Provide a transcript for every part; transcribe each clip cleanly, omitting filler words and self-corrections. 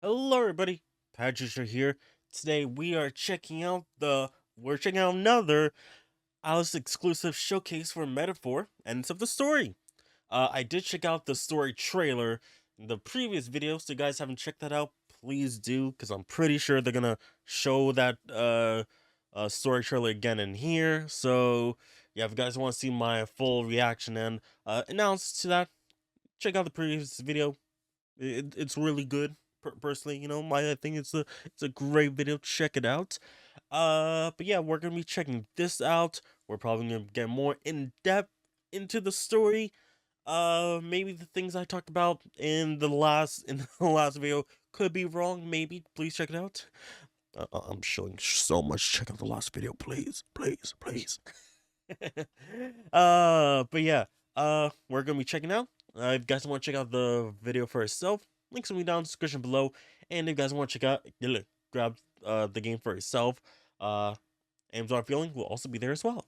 Hello everybody, Patricia here. Today we're checking out another Alice exclusive showcase for Metaphor Ends of the Story. I did check out the story trailer in the previous video, so you guys haven't checked that out, please do, because I'm pretty sure they're gonna show that story trailer again in here. So yeah, if you guys want to see my full reaction and analysis to that, check out the previous video. It's really good. Personally, I think it's a great video. Check it out. But yeah, we're gonna be checking this out. We're probably gonna get more in depth into the story. Maybe the things I talked about in the last the last video could be wrong. Maybe. Please check it out. I'm showing so much. Check out the last video, please, please, please. But yeah, we're gonna be checking out. If you guys want to check out the video for yourself, links will be down in the description below. And if you guys want to check out, grab the game for yourself, Amazon Feeling will also be there as well.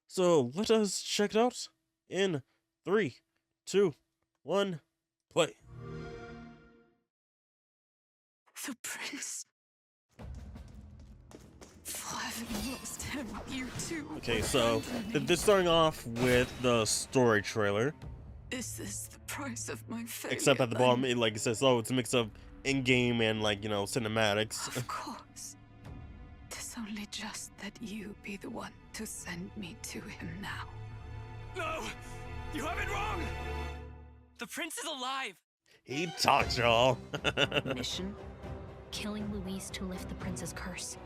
So let us check it out in 3, 2, 1, play. The prince. I've lost him. You too. Okay, so this starting off with the story trailer. Is this the price of my failure? Except at the bottom, it says, oh, it's a mix of in-game and cinematics. Of course. 'Tis only just that you be the one to send me to him now. No! You have it wrong! The prince is alive! He talks, y'all. Mission: killing Luis to lift the prince's curse.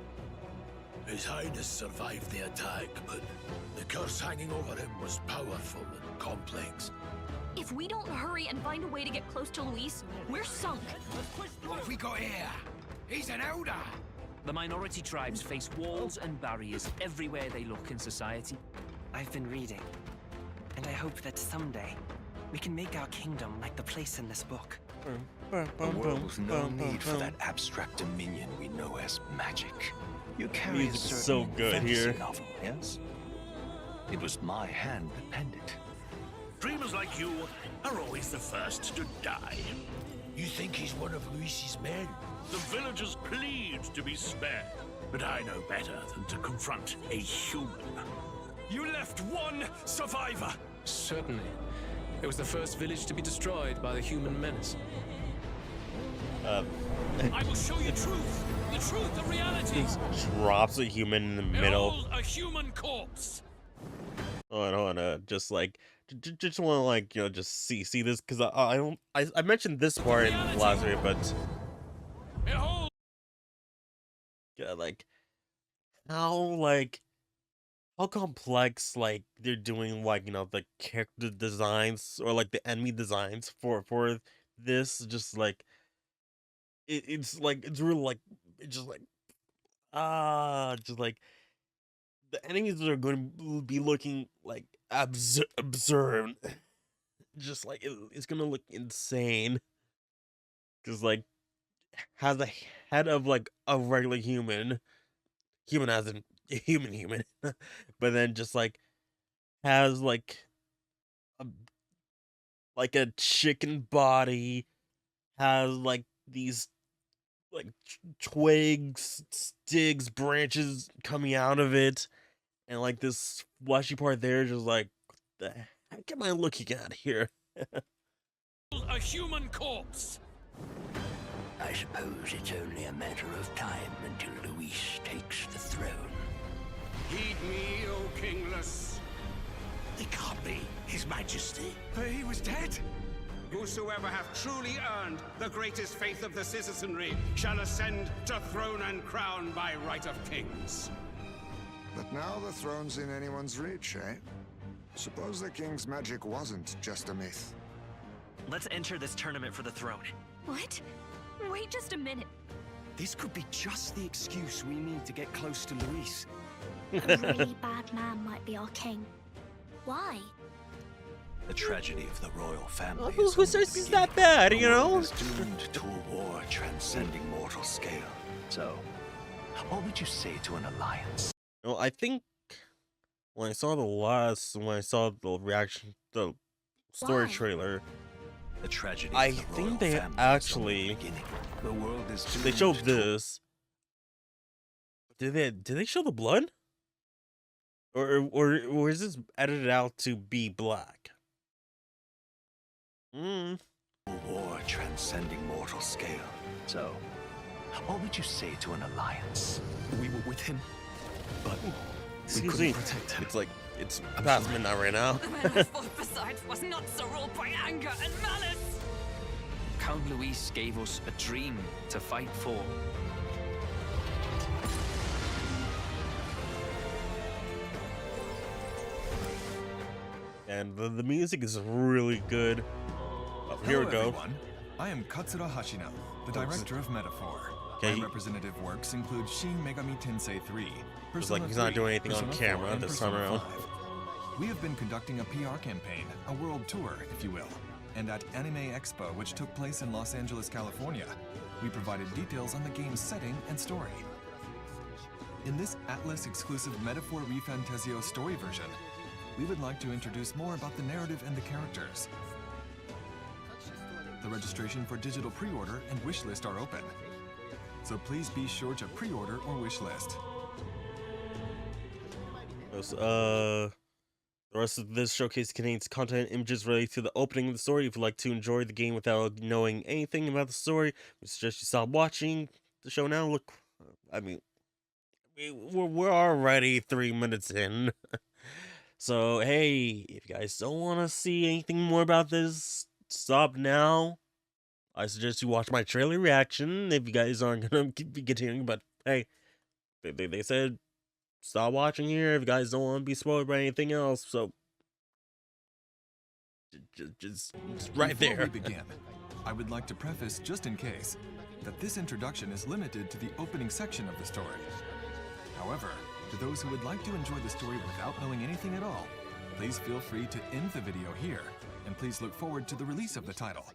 His Highness survived the attack, but the curse hanging over him was powerful and complex. If we don't hurry and find a way to get close to Luis, we're sunk. What have we got here? He's an elder! The minority tribes face walls and barriers everywhere they look in society. I've been reading, and I hope that someday we can make our kingdom like the place in this book. The world was no need for that abstract dominion we know as magic. You carry a Music's certain so good fantasy here. novel, yes? It was my hand that penned it. Dreamers like you are always the first to die. You think he's one of Luis's men? The villagers plead to be spared, but I know better than to confront a human. You left one survivor! Certainly. It was the first village to be destroyed by the human menace. I will show you truth! The truth of reality! Just drops a human in the middle. Behold a human corpse! Hold on, just want to just see this, because I mentioned this part in the last video, but Behold! yeah, how complex they're doing the character designs or the enemy designs for this, just it's really the enemies are going to be looking absurd. Just it's gonna look insane, because has a head of a regular human as in human but then just has a a chicken body, has these twigs, sticks, branches coming out of it, and this fleshy part there, just what the heck am I looking at here? A human corpse! I suppose it's only a matter of time until Luis takes the throne. Heed me, O kingless. It can't be His Majesty. He was dead? Whosoever hath truly earned the greatest faith of the citizenry shall ascend to throne and crown by right of kings. But now the throne's in anyone's reach, eh? Suppose the king's magic wasn't just a myth. Let's enter this tournament for the throne. What? Wait just a minute. This could be just the excuse we need to get close to Luis. A really bad man might be our king. Why? The tragedy of the royal family Who says it's that bad, The world is doomed to a war transcending mortal scale. So, what would you say to an alliance? Well, I think when I saw the reaction, the story Why? trailer, The tragedy I of the royal think they family actually is only the beginning. The world is they doomed showed to- this. Did they show the blood? Or is this edited out to be black? A war transcending mortal scale. So, what would you say to an alliance? We were with him, but we Excuse couldn't me. protect him. It's like it's I'm past sorry. midnight right now. The man I fought beside was not so ruled by anger and malice. Count Luis gave us a dream to fight for. And the music is really good. Oh, here we Hello, go. Everyone. I am Katsura Hashino, the director of Metaphor. Okay, My representative works include Shin Megami Tensei 3, It's like Persona he's not 3, doing anything on Persona 4, camera and this time Persona around. 5. We have been conducting a PR campaign, a world tour, if you will. And at Anime Expo, which took place in Los Angeles, California, we provided details on the game's setting and story. In this Atlus exclusive Metaphor ReFantazio story version, we would like to introduce more about the narrative and the characters. The registration for digital pre-order and wishlist are open. So please be sure to pre-order or wishlist. The rest of this showcase contains content and images related to the opening of the story. If you'd like to enjoy the game without knowing anything about the story, we suggest you stop watching the show now. Look, I mean, we're already 3 minutes in. So, hey, if you guys don't want to see anything more about this, stop now. I suggest you watch my trailer reaction if you guys aren't going to be continuing. But, hey, they said stop watching here if you guys don't want to be spoiled by anything else. So, just right Before there. we begin, I would like to preface, just in case, that this introduction is limited to the opening section of the story. However, to those who would like to enjoy the story without knowing anything at all, please feel free to end the video here, and please look forward to the release of the title.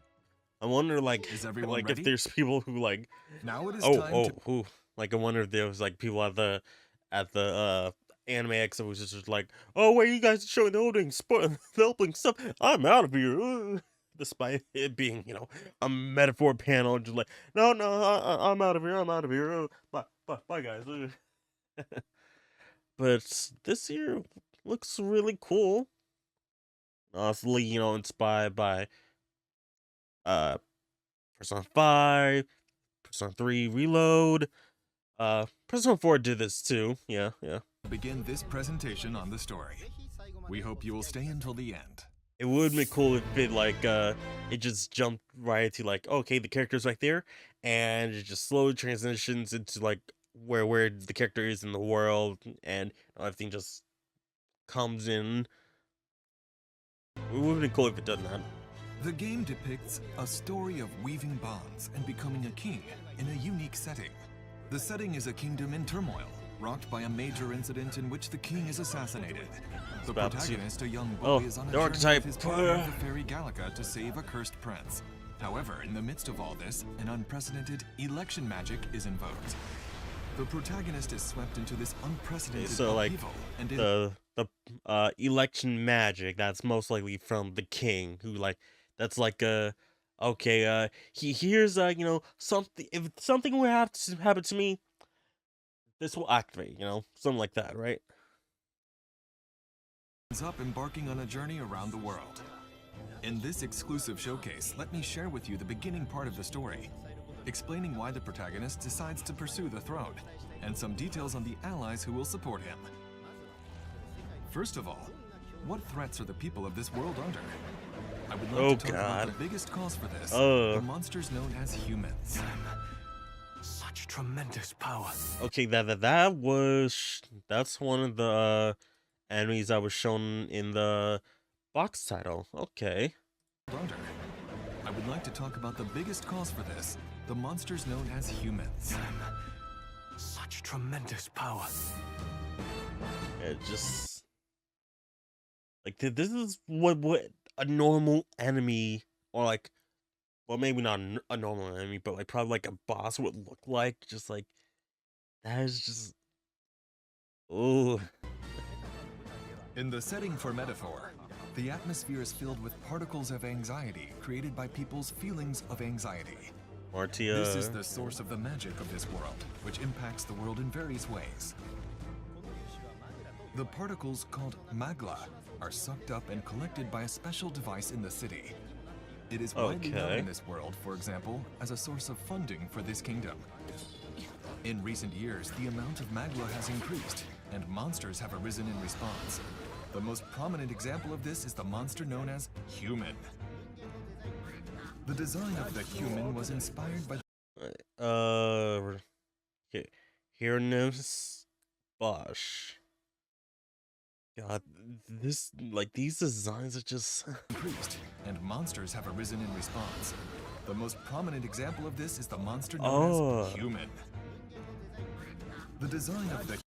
I wonder, like, Is everyone like ready? if there's people who like, Now it is time to... like I wonder if there was like people at the Anime Expo who's just like, oh wait, you guys are showing the opening, the opening stuff. I'm out of here. Despite it being, you know, a metaphor panel, just like, no, I'm out of here. I'm out of here. Bye, guys. But this here looks really cool. Honestly, you know, inspired by Persona 5, Persona 3 Reload. Persona 4 did this too. Yeah. begin this presentation on the story. We hope you will stay until the end. It would be cool if it like it just jumped right to like, okay, the character's right there, and it just slowly transitions into like where the character is in the world, and everything just comes in. It would be cool if it done that. The game depicts a story of weaving bonds and becoming a king in a unique setting. The setting is a kingdom in turmoil, rocked by a major incident in which the king is assassinated. The about to see- protagonist, a young boy, Oh, is on a the journey archetype. with his partner, the fairy Gallica, to save a cursed prince. However, in the midst of all this, an unprecedented election magic is invoked. The protagonist is swept into this unprecedented So like upheaval, and the election magic, that's most likely from the king, who like that's like okay, he hears you know, something, if something would have to happen to me, this will activate, you know, something like that, right? ends up embarking on a journey around the world. In this exclusive showcase, let me share with you the beginning part of the story, explaining why the protagonist decides to pursue the throne, and some details on the allies who will support him. First of all, what threats are the people of this world under? I would like to talk about the biggest cause for this, the monsters known as humans. Such tremendous power. Okay, that's one of the enemies that was shown in the box title. Okay. Under. I would like to talk about the biggest cause for this, the monsters known as humans. Such tremendous power. It just like this is what a normal enemy, or like, well, maybe not a normal enemy, but like probably like a boss would look like. Just like that is just oh. In the setting for Metaphor, The atmosphere is filled with particles of anxiety created by people's feelings of anxiety. Martia. This is the source of the magic of this world, which impacts the world in various ways. The particles, called magla, are sucked up and collected by a special device in the city. It is widely known in this world, for example, as a source of funding for this kingdom. In recent years, the amount of magla has increased, and monsters have arisen in response. The most prominent example of this is the monster known as Human. The design of the Human was inspired by Hieronymus Bosch. God, these designs are just increased, and monsters have arisen in response. The most prominent example of this is the monster known as Human. The design of the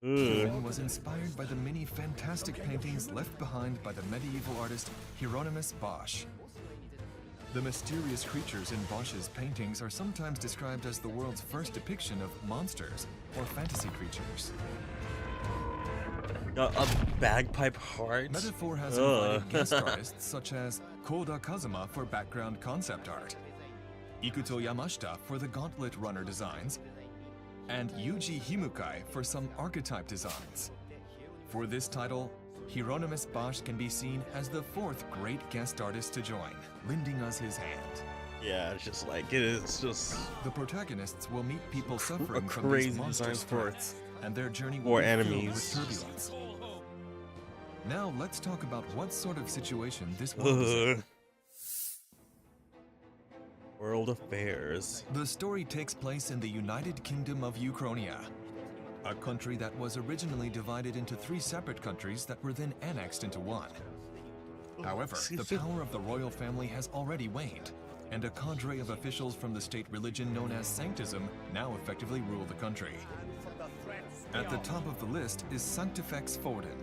Human was inspired by the many fantastic paintings left behind by the medieval artist Hieronymus Bosch. The mysterious creatures in Bosch's paintings are sometimes described as the world's first depiction of monsters or fantasy creatures. A bagpipe heart? Metaphor has invited guest artists such as Koda Kazuma for background concept art, Ikuto Yamashita for the Gauntlet Runner designs, and Yuji Himukai for some archetype designs. For this title, Hieronymus Bosch can be seen as the fourth great guest artist to join, lending us his hand. Yeah, it's just like, it's just... The protagonists will meet people suffering from crazy these monster designs for threats, and their journey will be filled with turbulence. Now let's talk about what sort of situation this world is in. World affairs. The story takes place in the United Kingdom of Uchronia, a country that was originally divided into 3 separate countries that were then annexed into one. However, the power of the royal family has already waned, and a cadre of officials from the state religion known as Sanctism now effectively rule the country. At the top of the list is Sanctifex Forden.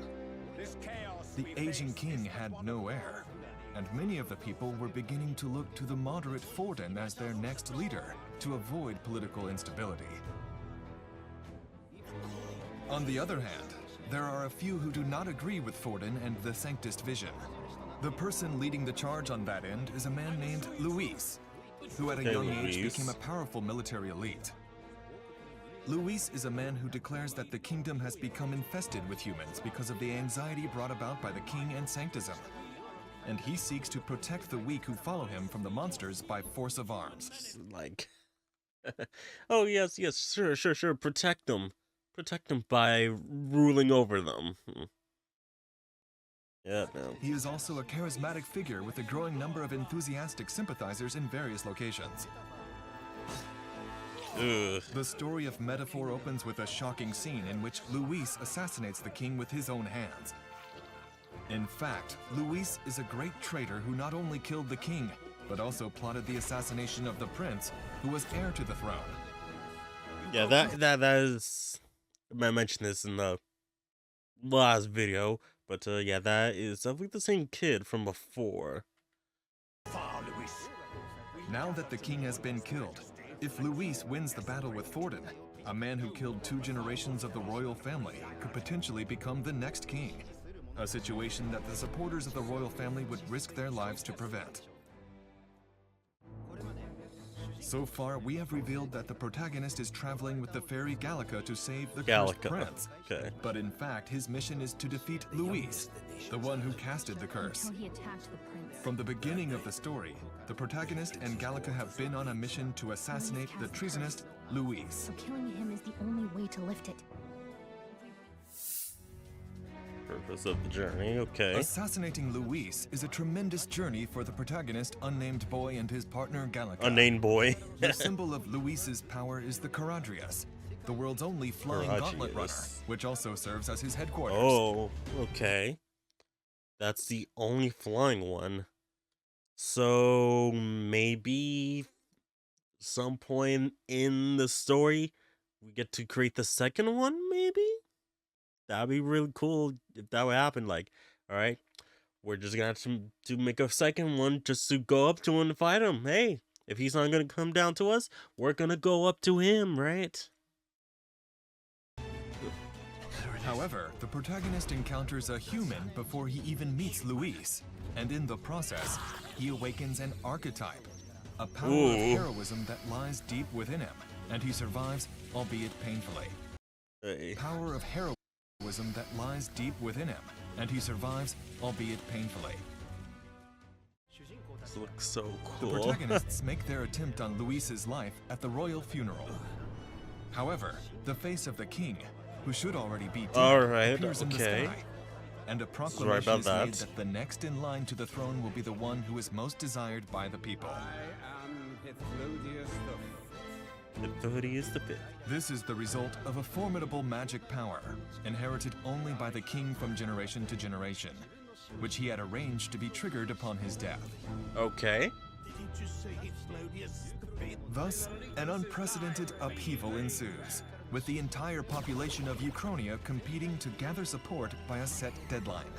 The aging king had no heir, and many of the people were beginning to look to the moderate Forden as their next leader to avoid political instability. On the other hand, there are a few who do not agree with Forden and the Sanctist vision. The person leading the charge on that end is a man named Luis, who at a young age became a powerful military elite. Luis is a man who declares that the kingdom has become infested with humans because of the anxiety brought about by the king and Sanctism, and he seeks to protect the weak who follow him from the monsters by force of arms. Like, oh yes, sure, protect them by ruling over them. Yeah, no. He is also a charismatic figure with a growing number of enthusiastic sympathizers in various locations. The story of Metaphor opens with a shocking scene in which Luis assassinates the king with his own hands. In fact, Luis is a great traitor who not only killed the king, but also plotted the assassination of the prince, who was heir to the throne. Yeah, that is... I mentioned this in the last video, but yeah, that is definitely the same kid from before. Now that the king has been killed, if Luis wins the battle with Forden, a man who killed 2 generations of the royal family could potentially become the next king, a situation that the supporters of the royal family would risk their lives to prevent. So far, we have revealed that the protagonist is traveling with the fairy Gallica to save the cursed prince. Okay. But in fact, his mission is to defeat Luis, the one who casted the curse. Until he attacked the prince. From the beginning of the story, the protagonist and Gallica have been on a mission to assassinate the treasonist Luis. So killing him is the only way to lift it. Purpose of the journey, okay. Assassinating Luis is a tremendous journey for the protagonist, unnamed boy, and his partner Gallica. Unnamed boy. The symbol of Luis's power is the Caradrius, the world's only flying gauntlet runner, which also serves as his headquarters. Oh, okay. That's the only flying one. So maybe some point in the story we get to create the second one, maybe? That'd be really cool if that would happen. Like, all right, we're just gonna have to make a second one just to go up to him and fight him. Hey, if he's not gonna come down to us, we're gonna go up to him, right? However, the protagonist encounters a human before he even meets Luis, and in the process, he awakens an archetype, a power of heroism that lies deep within him, and he survives, albeit painfully. Power of heroism that lies deep within him, and he survives, albeit painfully. This looks so The cool. protagonists make their attempt on Luis's life at the royal funeral. However, the face of the king, who should already be dead, appears in the sky, and a proclamation is made that the next in line to the throne will be the one who is most desired by the people. I am Hypnodius the Hypnodius the Fifth. This is the result of a formidable magic power, inherited only by the king from generation to generation, which he had arranged to be triggered upon his death. Okay. Thus, an unprecedented upheaval ensues, with the entire population of Uchronia competing to gather support by a set deadline.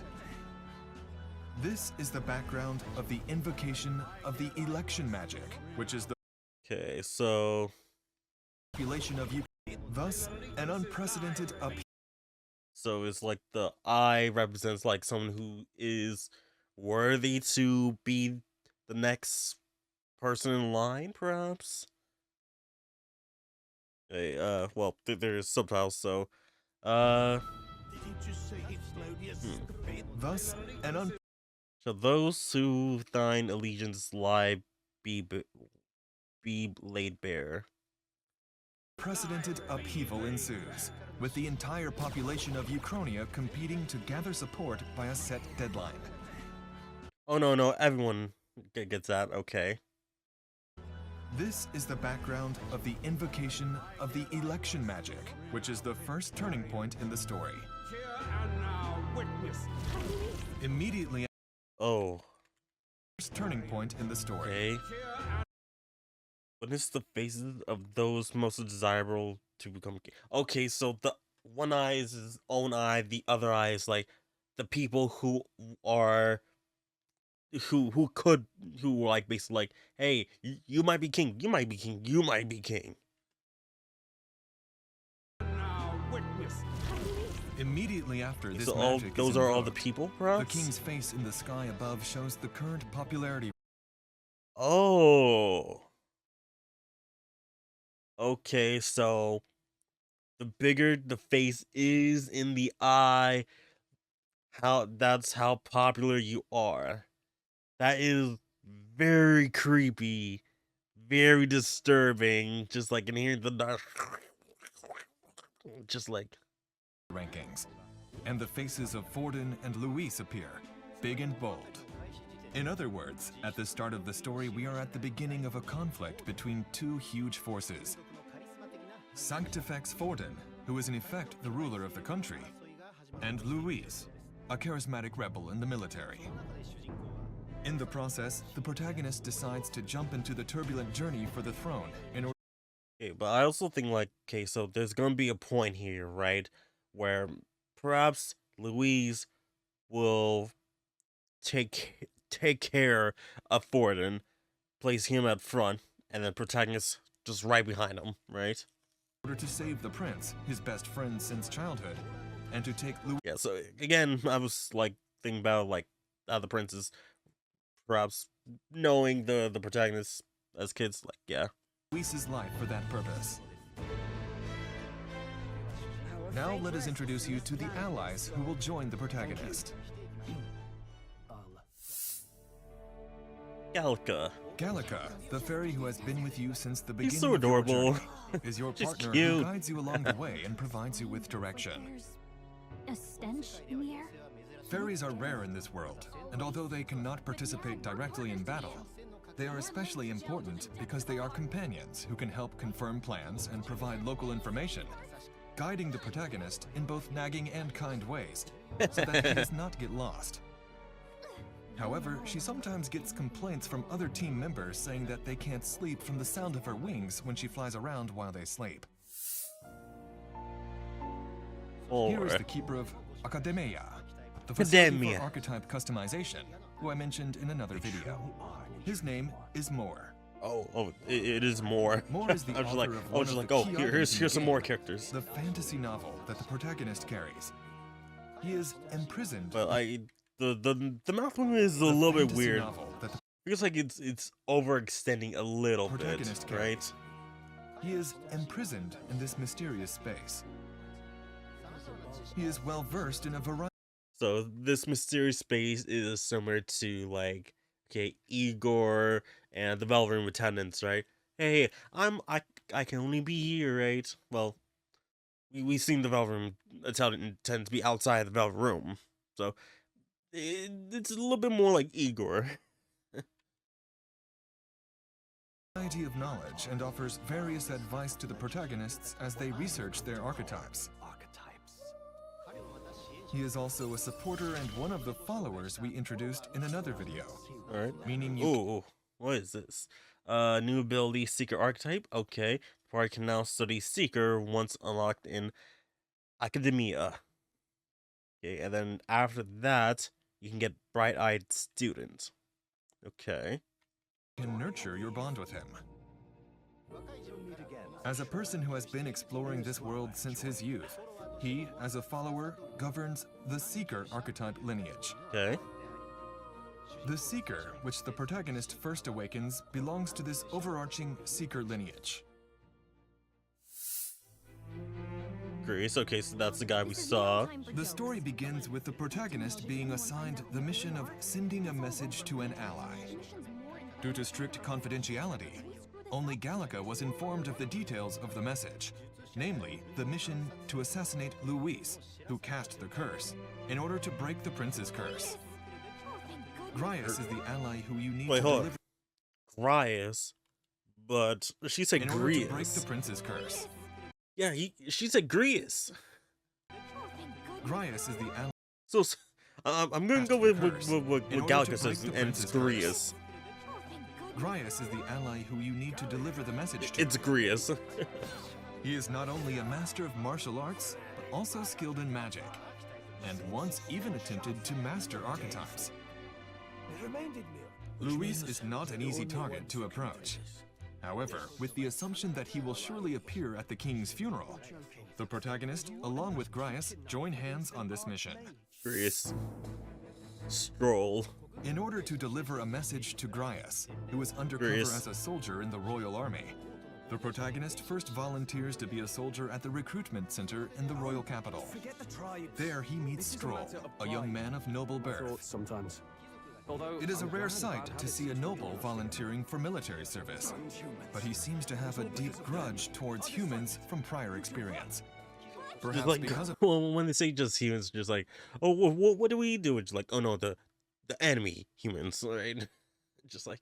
This is the background of the invocation of the election magic, which is the population of Uchronia. Thus, an unprecedented upheaval. So it's like the eye represents like someone who is worthy to be the next person in line, perhaps. Hey, well, there's subtitles, so, Thus, shall those who thine allegiance lie be laid bare. Unprecedented upheaval ensues, with the entire population of Uchronia competing to gather support by a set deadline. Oh no, everyone gets that, okay. This is the background of the invocation of the election magic, which is the first turning point in the story. Hear and now witness. Immediately first turning point in the story. Okay. Witness the faces of those most desirable to become king. Okay, so the one eye is his own eye, the other eye is like the people who are who like basically like, hey, you might be king, you might be king, you might be king. Now witness. Immediately after this So magic those is are all the invoked, people, the perhaps? king's face in the sky above shows the current popularity. Oh. Okay, so the bigger the face is in the eye, that's how popular you are. That is very creepy, very disturbing. Just like in here, just like Rankings, and the faces of Forden and Luis appear, big and bold. In other words, at the start of the story, we are at the beginning of a conflict between two huge forces. Sanctifex Forden, who is in effect the ruler of the country, and Luis, a charismatic rebel in the military. In the process, the protagonist decides to jump into the turbulent journey for the throne in order. Okay, but I also think like, okay, so there's gonna be a point here, right, where perhaps Louise will take care of Forden, place him at front, and then protagonist just right behind him, right? In order to save the prince, his best friend since childhood, and to take Louis. Yeah, so again, I was like thinking about like how the prince is perhaps knowing the protagonist as kids, like, yeah. Luis's life for that purpose. Now let us introduce you to the allies who will join the protagonist. Gallica. Gallica, the fairy who has been with you since the beginning He's so adorable. of your journey, is your Just partner cute. who guides you along the way and provides you with direction. A stench in the air? Fairies are rare in this world, and although they cannot participate directly in battle, they are especially important because they are companions who can help confirm plans and provide local information, guiding the protagonist in both nagging and kind ways, so that he does not get lost. However, she sometimes gets complaints from other team members saying that they can't sleep from the sound of her wings when she flies around while they sleep. Here is the keeper of Academia, the facility for archetype customization, who I mentioned in another video. His name is Moore. Oh, it is Moore. Moore is the author of one of the key items in here's the some game, more characters. The fantasy novel that the protagonist carries, He is imprisoned. But the mouth movement is a little bit weird. Feels like it's overextending a little bit, right? He is imprisoned in this mysterious space. He is well versed in a variety. So this mysterious space is similar to, like, okay, Igor and the Velvet Room attendants, right? Hey, I can only be here, right? Well, we've seen the Velvet Room attendant tend to be outside the Velvet Room, so it's a little bit more like Igor. Variety of knowledge and offers various advice to the protagonists as they research their archetypes. He is also a supporter and one of the followers we introduced in another video. Alright. Meaning you. Ooh, what is this? New ability, Seeker archetype. Okay. Party can now study Seeker once unlocked in Academia. Okay, and then after that, you can get Bright-Eyed Student. Okay. Can nurture your bond with him. As a person who has been exploring this world since his youth, he, as a follower, governs the Seeker archetype lineage. Okay. The Seeker, which the protagonist first awakens, belongs to this overarching Seeker lineage. Grease, okay, so that's the guy we saw. The story begins with the protagonist being assigned the mission of sending a message to an ally. Due to strict confidentiality, only Gallica was informed of the details of the message, namely the mission to assassinate Luis, who cast the curse, in order to break the prince's curse. Grias is the ally who you need to deliver. Grias, but she said in order Grias. to break the prince's curse. Yeah, she said Grias. Grias is the ally. So I'm gonna go with what Gallica says, and it's Grias. Grias is the ally who you need to deliver the message to. It's Grias. He is not only a master of martial arts, but also skilled in magic, and once even attempted to master archetypes. Luis is not an easy target to approach. However, with the assumption that he will surely appear at the king's funeral, the protagonist, along with Grias, join hands on this mission. Grias. Strohl. In order to deliver a message to Grias, who is undercover as a soldier in the royal army, the protagonist first volunteers to be a soldier at the recruitment center in the royal capital. There he meets Strohl, a young man of noble birth. It is a rare sight to see a noble volunteering for military service, but he seems to have a deep grudge towards humans from prior experience. Perhaps like, because of when they say just humans, just like, oh, what do we do? It's like, oh no, the enemy humans, right? Just like,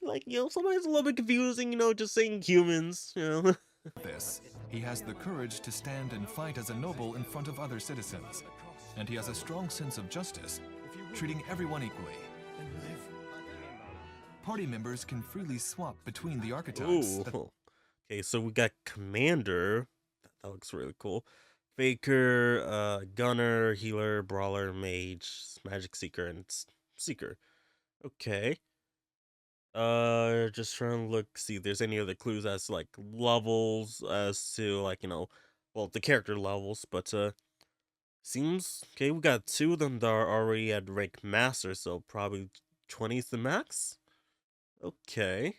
like, you know, sometimes it's a little bit confusing, you know, just saying humans, you know. This, he has the courage to stand and fight as a noble in front of other citizens, and he has a strong sense of justice, treating everyone equally. Party members can freely swap between the archetypes. Ooh. Okay, so we got Commander. That looks really cool. Faker, Gunner, Healer, Brawler, Mage, Magic Seeker, and Seeker. Okay. Just trying to look, see if there's any other clues as to, like, levels, as to, like, you know, well, the character levels, but, seems, okay, we got 2 of them that are already at rank Master, so probably 20 is the max? Okay.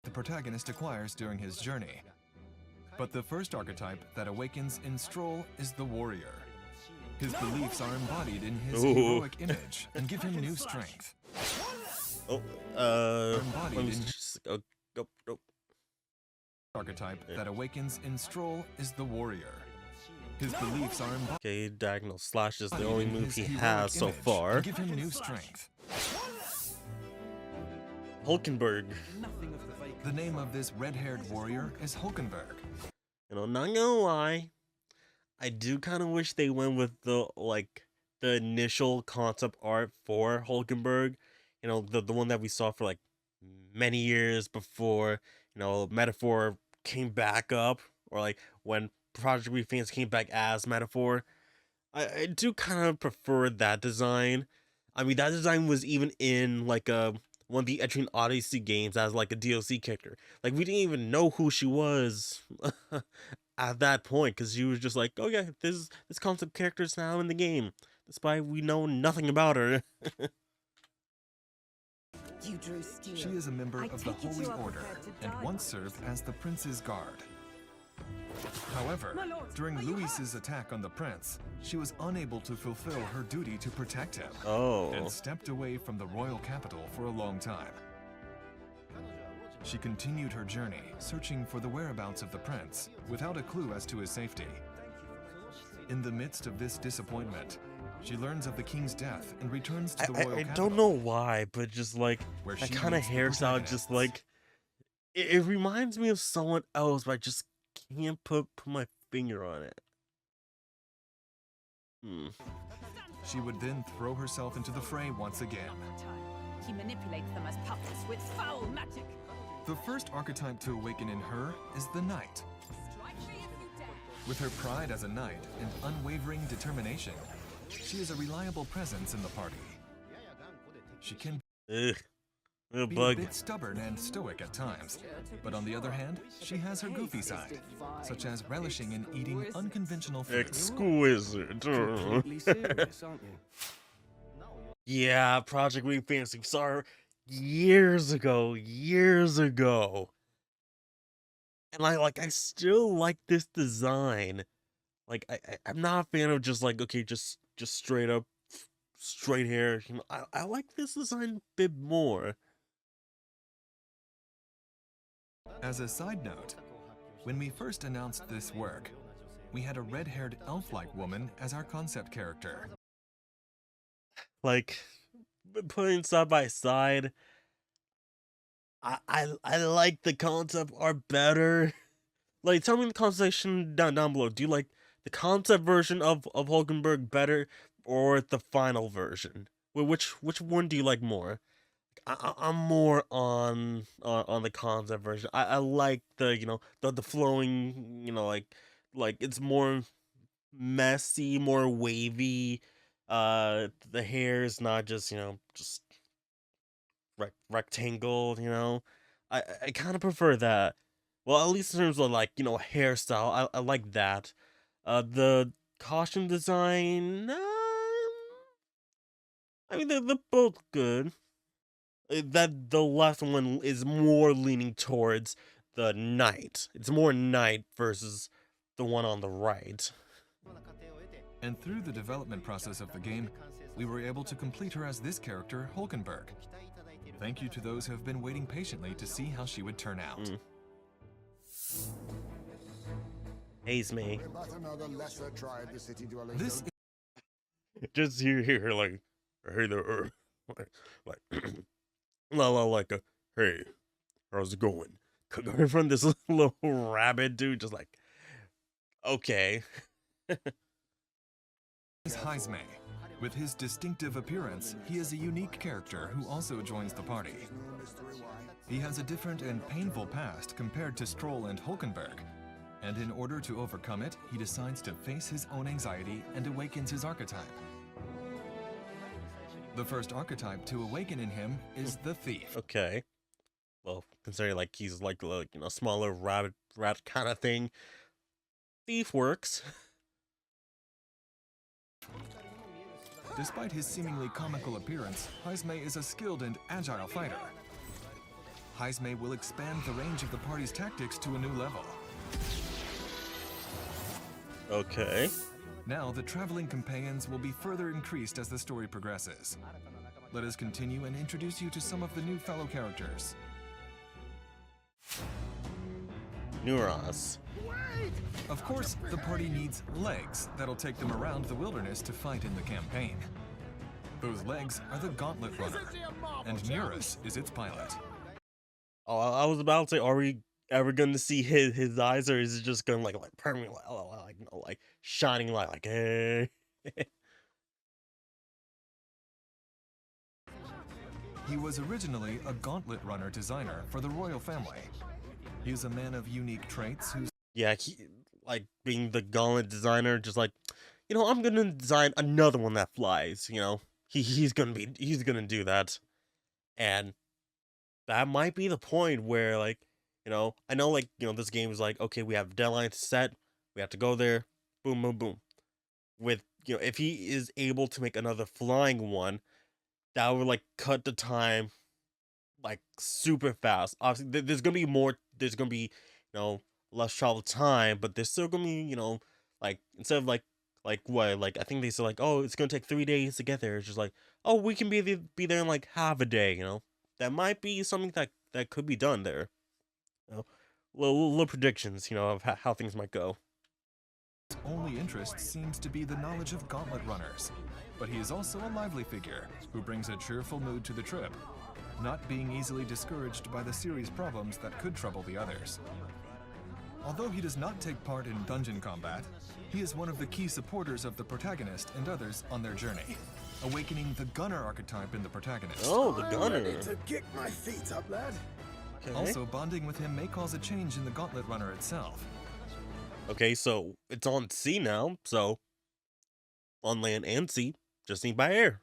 The protagonist acquires during his journey. But the first archetype that awakens in Strohl is the warrior. His beliefs are embodied in his heroic image and give him new strength. Oh, let me just, go. Archetype that awakens in Strohl is the warrior. His beliefs are embodied. Okay, Diagonal Slash is the only move he has so far. Give him new strength. Hulkenberg. The name of this red-haired warrior is Hulkenberg. You know, not gonna lie, I do kind of wish they went with the initial concept art for Hulkenberg. You know, the one that we saw for like many years before, you know, Metaphor came back up, or like when Project ReFantazio came back as Metaphor. I do kind of prefer that design. I mean, that design was even in like one of the Etrian Odyssey games as like a DLC character. Like, we didn't even know who she was at that point, because she was just like, oh yeah, this concept character is now in the game, despite we know nothing about her. She is a member of the Holy Order and once served as the Prince's guard. However, during Louis's attack on the Prince, she was unable to fulfill her duty to protect him and stepped away from the royal capital for a long time. She continued her journey, searching for the whereabouts of the Prince, without a clue as to his safety. In the midst of this disappointment, she learns of the king's death and returns to the royal capital. I don't know why, but just like that kind of hairstyle, just like it reminds me of someone else, but I just can't put my finger on it. She would then throw herself into the fray once again. He manipulates them as puppets with foul magic. The first archetype to awaken in her is the knight. With her pride as a knight and unwavering determination, she is a reliable presence in the party. She can be a bit stubborn and stoic at times, but on the other hand, she has her goofy side, such as relishing in eating unconventional foods. Exquisite. Yeah, Project ReFantazio saw her years ago. And I still like this design. Like I'm not a fan of just like, okay, just straight up straight hair. You know, I like this design a bit more. As a side note, when we first announced this work, we had a red-haired elf-like woman as our concept character. Like, putting side by side, I like the concept art better. Like, tell me in the conversation down below. Do you like the concept version of Hulkenberg better, or the final version? Which one do you like more? I'm more on the concept version. I like the the flowing, like it's more messy, more wavy. The hair is not just just rectangle. I kind of prefer that. Well, at least in terms of like hairstyle, I like that. The costume design, I mean they're both good. That the last one is more leaning towards the knight. It's more knight versus the one on the right. And through the development process of the game, we were able to complete her as this character, Hulkenberg. Thank you to those who have been waiting patiently to see how she would turn out. Heismay. This just hear like, hey there, like hey, how's it going? Coming from this little rabbit dude, just like, okay. is Heismay. With his distinctive appearance, he is a unique character who also joins the party. He has a different and painful past compared to Strohl and Hulkenberg, and in order to overcome it, he decides to face his own anxiety and awakens his archetype. The first archetype to awaken in him is the thief. Okay. Well, considering like he's like smaller rat kind of thing, thief works. Despite his seemingly comical appearance, Heismay is a skilled and agile fighter. Heismay will expand the range of the party's tactics to a new level. Okay. Now, the traveling companions will be further increased as the story progresses. Let us continue and introduce you to some of the new fellow characters. Neuras. Of course, the party needs legs that'll take them around the wilderness to fight in the campaign. Those legs are the Gauntlet Runner, and Neuras is its pilot. Oh, I was about to say, are we ever going to see his eyes, or is it just going like permanently like shining light, like hey? He was originally a Gauntlet Runner designer for the royal family. He's a man of unique traits who's like being the Gauntlet designer, just like, I'm gonna design another one that flies. He's gonna do that, and that might be the point where I know this game is like, okay, we have deadlines set, We have to go there. Boom, boom, boom. With, if he is able to make another flying one, that would like cut the time like super fast. Obviously, there's gonna be more. There's gonna be, less travel time, but there's still gonna be, like instead of like what, like I think they said like, oh, it's gonna take 3 days to get there. It's just like, oh, we can be there in like half a day. That might be something that could be done there. Little predictions, of how things might go. His only interest seems to be the knowledge of gauntlet runners, but he is also a lively figure who brings a cheerful mood to the trip, not being easily discouraged by the series' problems that could trouble the others. Although he does not take part in dungeon combat, he is one of the key supporters of the protagonist and others on their journey, awakening the gunner archetype in the protagonist. Oh, the gunner. I'm ready to kick my feet up, lad. Okay. Also, bonding with him may cause a change in the gauntlet runner itself. Okay, so it's on sea now, so on land and sea, just need by air.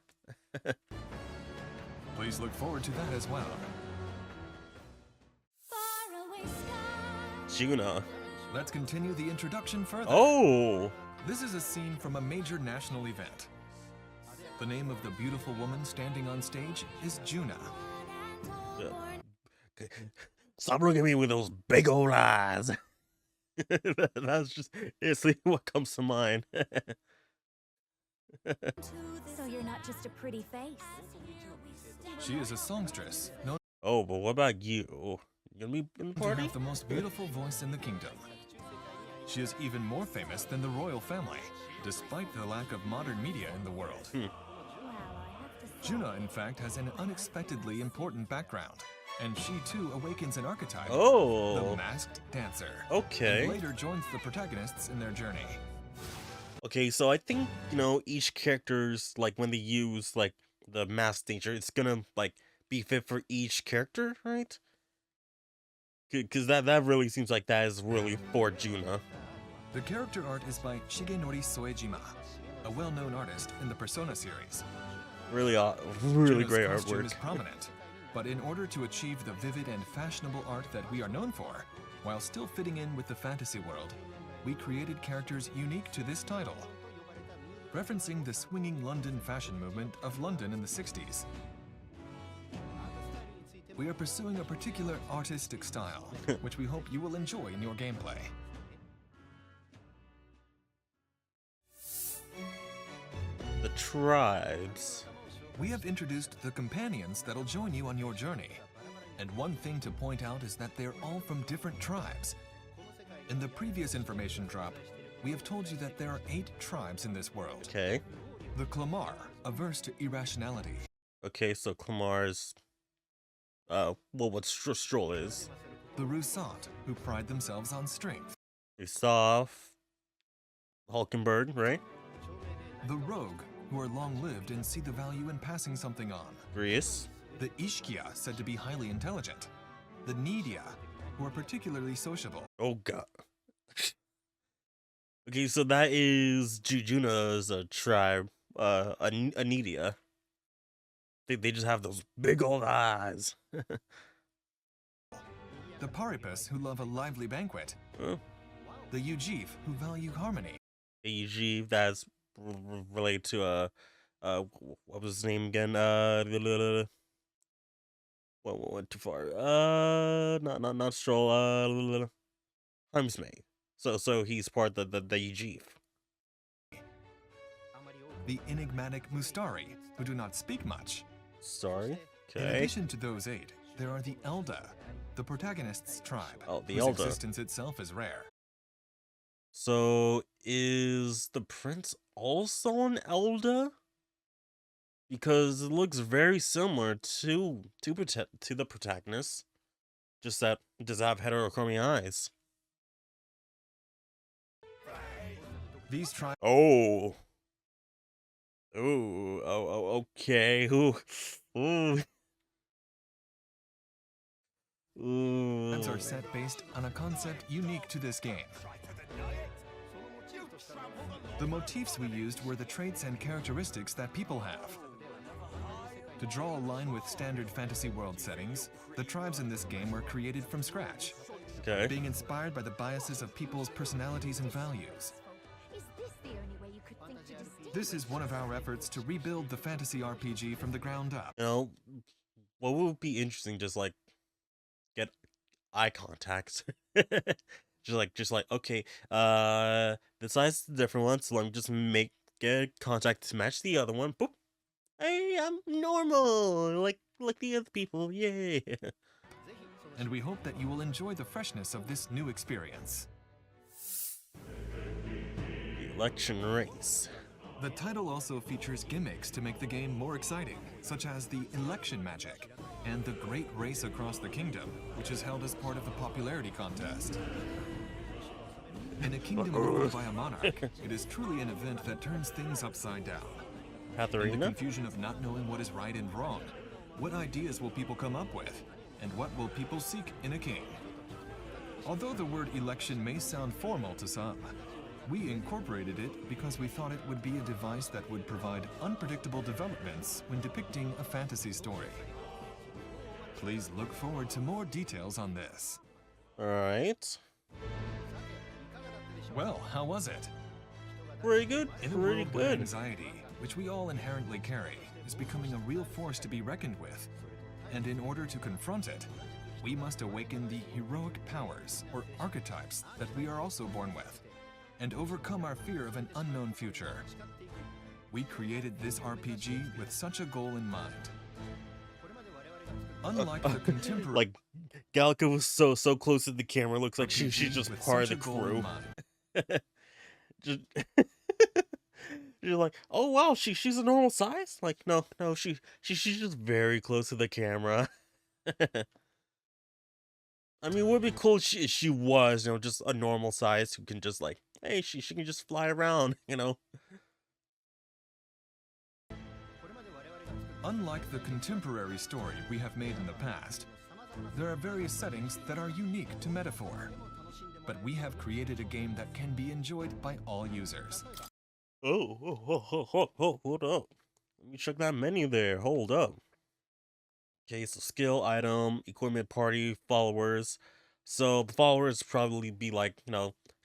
Please look forward to that as well. Junah. Let's continue the introduction further. Oh! This is a scene from a major national event. The name of the beautiful woman standing on stage is Junah. Stop looking at me with those big old eyes. That's just instantly what comes to mind. So you're not just a pretty face. She is a songstress, known Oh, but what about you? You gonna be in the to party? have the most beautiful voice in the kingdom. She is even more famous than the royal family, despite the lack of modern media in the world. Junah, in fact, has an unexpectedly important background, and she too awakens an archetype, the masked dancer. Okay. And later joins the protagonists in their journey. Okay, so I think, each character's, like, when they use, like, the masked nature, it's gonna, like, be fit for each character, right? Because that really seems like that is really for Junah. The character art is by Shigenori Soejima, a well-known artist in the Persona series. Really Junah's great costume artwork. is prominent, but in order to achieve the vivid and fashionable art that we are known for, while still fitting in with the fantasy world, we created characters unique to this title. Referencing the swinging London fashion movement of London in the 60s. We are pursuing a particular artistic style, which we hope you will enjoy in your gameplay. The tribes. We have introduced the companions that'll join you on your journey. And one thing to point out is that they're all from different tribes. In the previous information drop, we have told you that there are 8 tribes in this world. Okay. The Clamar, averse to irrationality. Okay, so Klamar's, what Strohl is. The Roussat, who pride themselves on strength. Strohl, Hulkenberg, right? The Rogue, who are long-lived and see the value in passing something on. Greece. The Ishkia, said to be highly intelligent. The Nidia, who are particularly sociable. Oh god. Okay, so that is Junah's tribe, Anidia. They just have those big old eyes. The Paripus, who love a lively banquet. Oh. The Ujif, who value harmony. The Ujif, that's related to, what was his name again? Went too far. Not Strohl, Heismay. So he's part of the Ujif. The enigmatic Mustari, who do not speak much. Sorry. Okay. In addition to those 8, there are the Elda, the protagonist's tribe. Oh, the whose Elda. existence itself is rare. So is the prince also an Elda? Because it looks very similar to the protagonist, just that it does have heterochromy eyes. These tribes. Oh. Ooh. Oh. Okay. Ooh. Ooh. Ooh. Are set based on a concept unique to this game. The motifs we used were the traits and characteristics that people have. To draw a line with standard fantasy world settings, the tribes in this game were created from scratch. Okay. being inspired by the biases of people's personalities and values. This is one of our efforts to rebuild the fantasy RPG from the ground up. You know, what would be interesting, just like get eye contacts. just like okay, the size is the different one, so let me just get contact to match the other one. Boop. Hey, I'm normal, like the other people. Yay. And we hope that you will enjoy the freshness of this new experience. The election race. The title also features gimmicks to make the game more exciting, such as the election magic and the great race across the kingdom, which is held as part of the popularity contest. In a kingdom ruled by a monarch, it is truly an event that turns things upside down. Katharina? In the confusion of not knowing what is right and wrong, what ideas will people come up with, and what will people seek in a king? Although the word election may sound formal to some, we incorporated it because we thought it would be a device that would provide unpredictable developments when depicting a fantasy story. Please look forward to more details on this. Alright. Well, how was it? Pretty good. In a world where anxiety, which we all inherently carry, is becoming a real force to be reckoned with. And in order to confront it, we must awaken the heroic powers, or archetypes, that we are also born with, and overcome our fear of an unknown future. We created this RPG with such a goal in mind. Unlike the contemporary... Like, Galka was so close to the camera, looks like she's just part of the crew. just... You're like, oh wow, she's a normal size? Like, no, she's just very close to the camera. I mean, it would be cool if she was, just a normal size who can just like, hey, she can just fly around, Unlike the contemporary story we have made in the past, there are various settings that are unique to Metaphor. But we have created a game that can be enjoyed by all users. Hold up. Let me check that menu there. Hold up. Okay, so skill, item, equipment, party, followers. So the followers probably be like,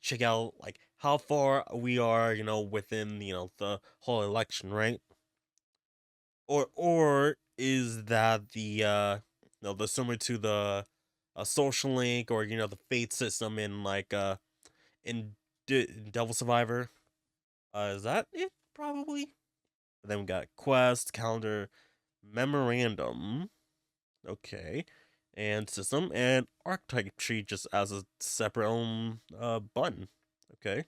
check out like how far we are, within, the whole election, right? Or is that the the similar to the social link or the fate system in like in Devil Survivor? Is that it? Probably. And then we got quest, calendar, memorandum. Okay. And system and archetype tree just as a separate own button. Okay.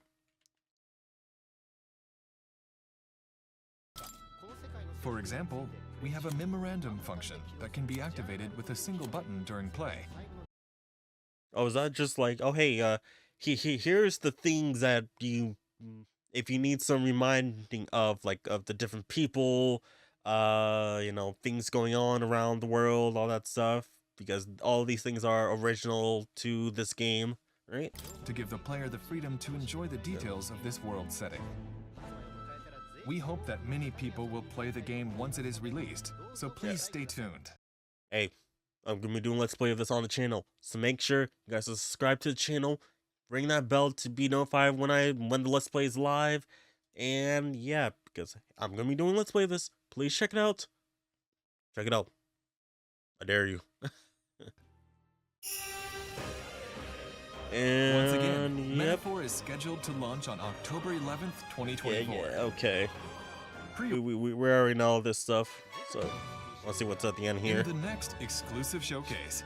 For example, we have a memorandum function that can be activated with a single button during play. Oh, is that just like, oh hey, here's the things that you, if you need some reminding of, like, of the different people, things going on around the world, all that stuff, because all these things are original to this game, right? To give the player the freedom to enjoy the details of this world setting. We hope that many people will play the game once it is released, so please stay tuned. Hey, I'm gonna be doing Let's Play of this on the channel, so make sure you guys subscribe to the channel, ring that bell to be notified when the Let's Play is live, and yeah, because I'm gonna be doing Let's Play of this. Please check it out. Check it out. I dare you. And once again, Metaphor is scheduled to launch on October 11th, 2024. Yeah, okay. We already know this stuff, so let's see what's at the end here. In the next exclusive showcase,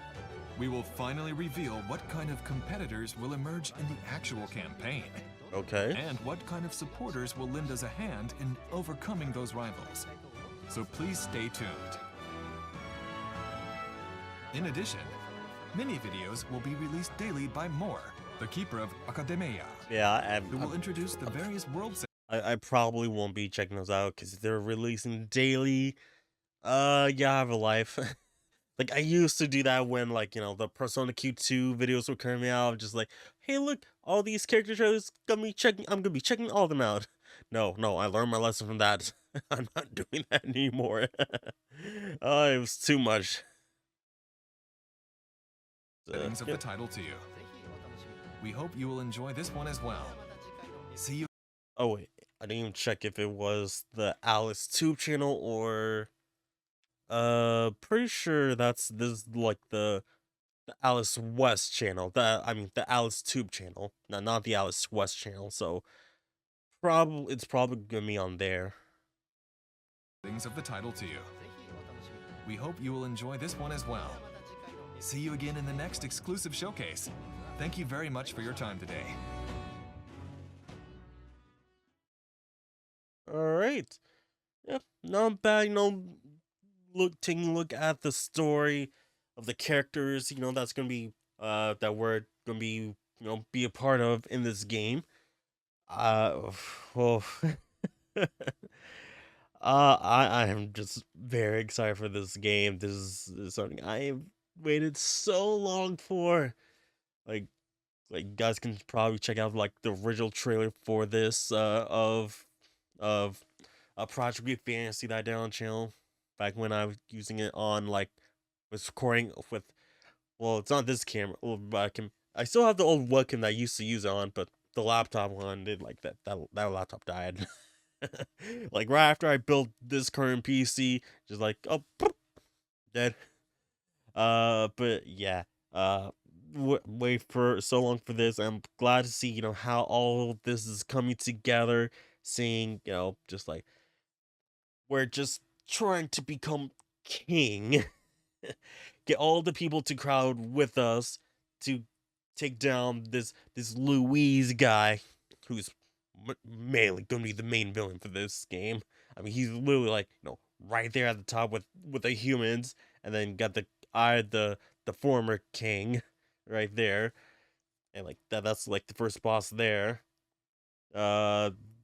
we will finally reveal what kind of competitors will emerge in the actual campaign. Okay. And what kind of supporters will lend us a hand in overcoming those rivals. So please stay tuned. In addition, mini videos will be released daily by Moore, the keeper of Academia. Yeah, who will introduce the various world. I probably won't be checking those out because they're releasing daily. Yeah, I have a life. Like, I used to do that when, like, the Persona Q2 videos were coming out. Just like, hey, look, all these character trailers, I'm gonna be checking all of them out. No, I learned my lesson from that. I'm not doing that anymore. It was too much. Settings of the title to you. We hope you will enjoy this one as well. See you. Oh wait, I didn't even check if it was the Alice Tube channel or pretty sure this like the Alice West channel. The Alice Tube channel. No, not the Alice West channel. So it's probably gonna be on there. Things of the title to you. We hope you will enjoy this one as well. See you again in the next exclusive showcase. Thank you very much for your time today. Alright. Yep, not bad, taking a look at the story of the characters, that's gonna be that we're gonna be, be a part of in this game. Well I am just very excited for this game. This is something I have waited so long for. Like you guys can probably check out like the original trailer for this of Project ReFantazio that I did on channel back when I was using it on was recording with, well, it's not this camera, but I still have the old webcam that I used to use it on, but the laptop one did that laptop died. Like right after I built this current PC, just like, oh, dead. But yeah, wait for so long for this. I'm glad to see, how all of this is coming together. Seeing, just like we're just trying to become king. Get all the people to crowd with us to take down this Louise guy, who's mainly gonna be the main villain for this game. I mean, he's literally like, right there at the top with the humans, and then got the former king right there, and like that's like the first boss there.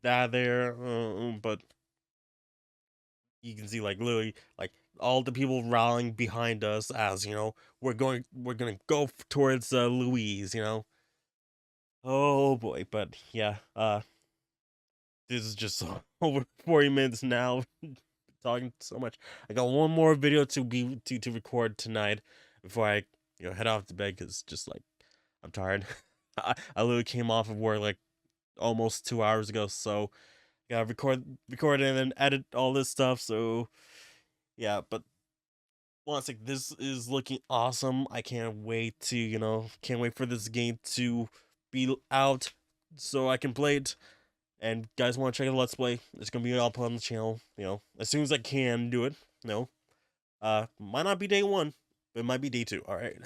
That there, but you can see like literally like all the people rallying behind us as we're gonna go towards Louise. Oh boy, but yeah, this is just over 40 minutes now. Talking so much. I got one more video to record tonight before I head off to bed, because just like I'm tired. I literally came off of work like almost 2 hours ago, so gotta record and then edit all this stuff. So yeah, but once like this is looking awesome. I can't wait to can't wait for this game to be out so I can play it. And guys want to check out the Let's Play, it's gonna be up on the channel, as soon as I can do it. Might not be day 1, but it might be day 2, alright?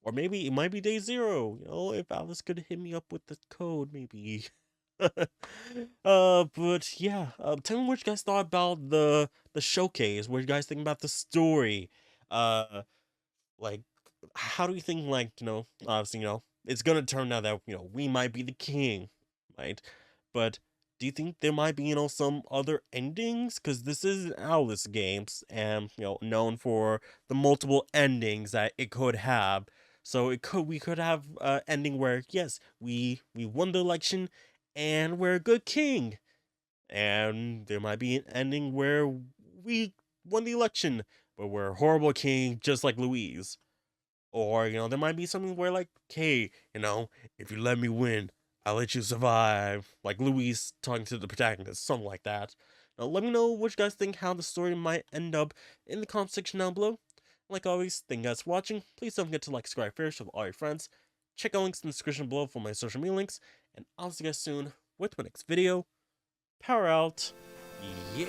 Or maybe it might be day 0, if Alice could hit me up with the code, maybe. But yeah, tell me what you guys thought about the showcase. What you guys think about the story? Like, how do you think, obviously, it's gonna turn out that, we might be the king, right? But do you think there might be, some other endings? Because this is an Atlus games, and, known for the multiple endings that it could have. So we could have an ending where, yes, we won the election, and we're a good king. And there might be an ending where we won the election, but we're a horrible king, just like Louise. Or, there might be something where, like, hey, if you let me win, I'll let you survive. Like Louise talking to the protagonist, something like that. Now, let me know what you guys think, how the story might end up in the comment section down below. Like always, thank you guys for watching. Please don't forget to like, subscribe, share with all your friends. Check out links in the description below for my social media links. And I'll see you guys soon with my next video. Power out. Yeah.